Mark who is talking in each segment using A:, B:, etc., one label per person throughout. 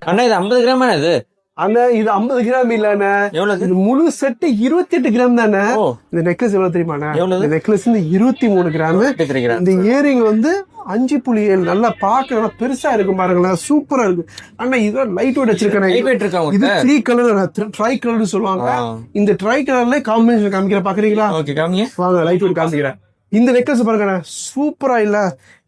A: அண்ணா இது 50 கிராம் இது
B: அண்ணா இது 50 கிராம் இல்லண்ணா. இது முழு செட்டு 28 கிராம் தானே. இந்த நெக்லஸ் எவ்வளவு தெரியுமாண்ணா? இந்த நெக்லஸ் 23 கிராம். இந்த இயரிங் 5.7 நல்லா பாக்க பெருசா இருக்கும் பாருங்களேன், சூப்பரா இருக்கு. அண்ணா இது லைட் வெயிட் வச்சிருக்கேன். இது 3 கலர் ட்ரை கலர்னு சொல்லுவாங்க. இந்த ட்ரை கலர்ல காம்பினேஷன் காமிக்கிற பாக்குறீங்களா? வாங்க லைட் வெயிட் காமிக்கிறேன். இந்த நெக்லஸ் பாருங்க சூப்பரா இல்ல.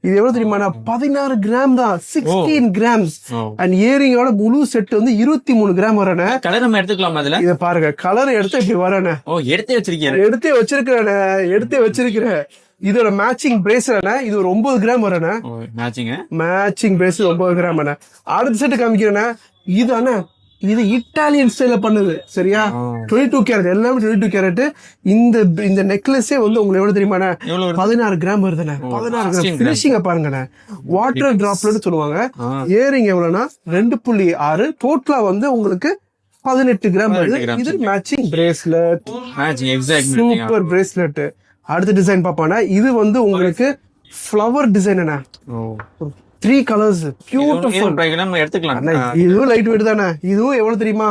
B: இது எவ்வளவு தெரியுமா? 16 கிராம் தான், 16 கிராம்ஸ். அண்ட் இயரிங்கோட முழு செட் 23 கிராம் வரேன்.
A: கலர் நம்ம எடுத்துக்கலாம். அதுல இத
B: பாருங்க, கலர் எடுத்து இப்படி வரேன். எடுத்தே வச்சிருக்கிறேன். இதோட மேட்சிங் பிரேஸ்லண்ணா இது ஒரு 9 கிராம் வரேன். மேட்சிங் பிரேஸ் 9 கிராம். அடுத்த செட்டு காமிக்கிறேன்னா இது அண்ணா, இது இட்டாலியன் ஸ்டைல பண்ணுது. சரியா? 22 கேரட் எல்லாமே 22 கேரட். இந்த நெக்லஸே உங்களுக்கு எவ்வளவு தெரியுமா? 16 கிராம் வருதுண்ணே. 16 கிராம். பினிஷிங்க பாருங்கண்ணே, வாட்டர் டிராப்லன்னு சொல்லுவாங்க. இயரிங் எவ்வளவுனா 2.6. டோட்டலா உங்களுக்கு 18 கிராம் வருது. இது மேட்சிங் பிரேஸ்லெட், சூப்பர் பிரேஸ்லெட். அடுத்த டிசைன் பாப்பானா இது உங்களுக்கு ஃப்ளவர் டிசைன். 3 colours beautiful.
A: எடுத்துக்கலாம்.
B: இதுவும் லைட் வெயிட் தானே. இதுவும் எவ்வளவு தெரியுமா?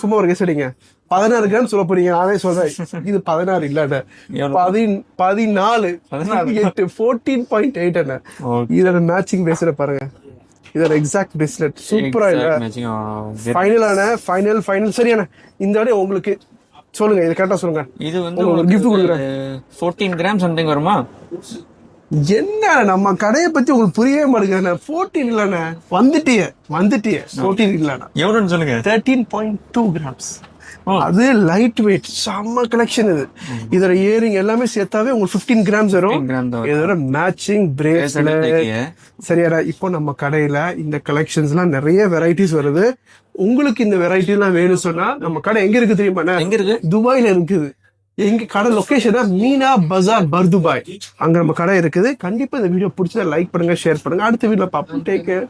B: சும்மா ஒரு கெஸ் அடிங்க. 16 கிராம் சொல்ல போறீங்க, நானே சொல்றேன். இது 16 இல்ல, 14 14.8. இதோட மேட்சிங் பிரேஸ்லெட் பாருங்க. இதோட எக்ஸாக்ட் பிரேஸ்லெட் சூப்பரா இல்ல. ஃபைனல் சரியான. இந்த வாட்டி உங்களுக்கு சொல்லுங்க, இது கரெக்டா சொல்லுங்க.
A: இது ஒரு gift கொடுக்குறேன். 14 கிராம் சம்திங் வருமா?
B: என்ன நம்ம கடையை பத்தி உங்களுக்கு புரியவே மாட்டேங்குது. 14 இல்லண்ணே, வந்துட்டியே 14 இல்லண்ணா.
A: எவ்வளவுன்னு சொல்லுங்க.
B: 13.2 கிராம்ஸ். அது லைட் வெயிட், செம்ம கலெக்ஷன் இது. இதோட இயரிங் எல்லாமே சேர்த்தாவே உங்களுக்கு 15 கிராம்ஸ் வரும். இதோட மேட்சிங் பிரேஸ்லெட். சரியா? இப்போ நம்ம கடையில இந்த கலெக்ஷன்ஸ் எல்லாம் நிறைய வெரைட்டிஸ் வருது. உங்களுக்கு இந்த வெரைட்டி எல்லாம் வேணும் சொன்னா நம்ம கடை எங்க இருக்கு தெரியுமா?
A: எங்க இருக்கு?
B: துபாயில இருக்குது. எங்க கடை லொகேஷன் மீனா பஜார் பர்துபாய். அங்க நம்ம கடை இருக்குது. கண்டிப்பா இந்த வீடியோ பிடிச்சதை லைக் பண்ணுங்க, ஷேர் பண்ணுங்க. அடுத்த வீடியோல பார்ப்போம். Take care.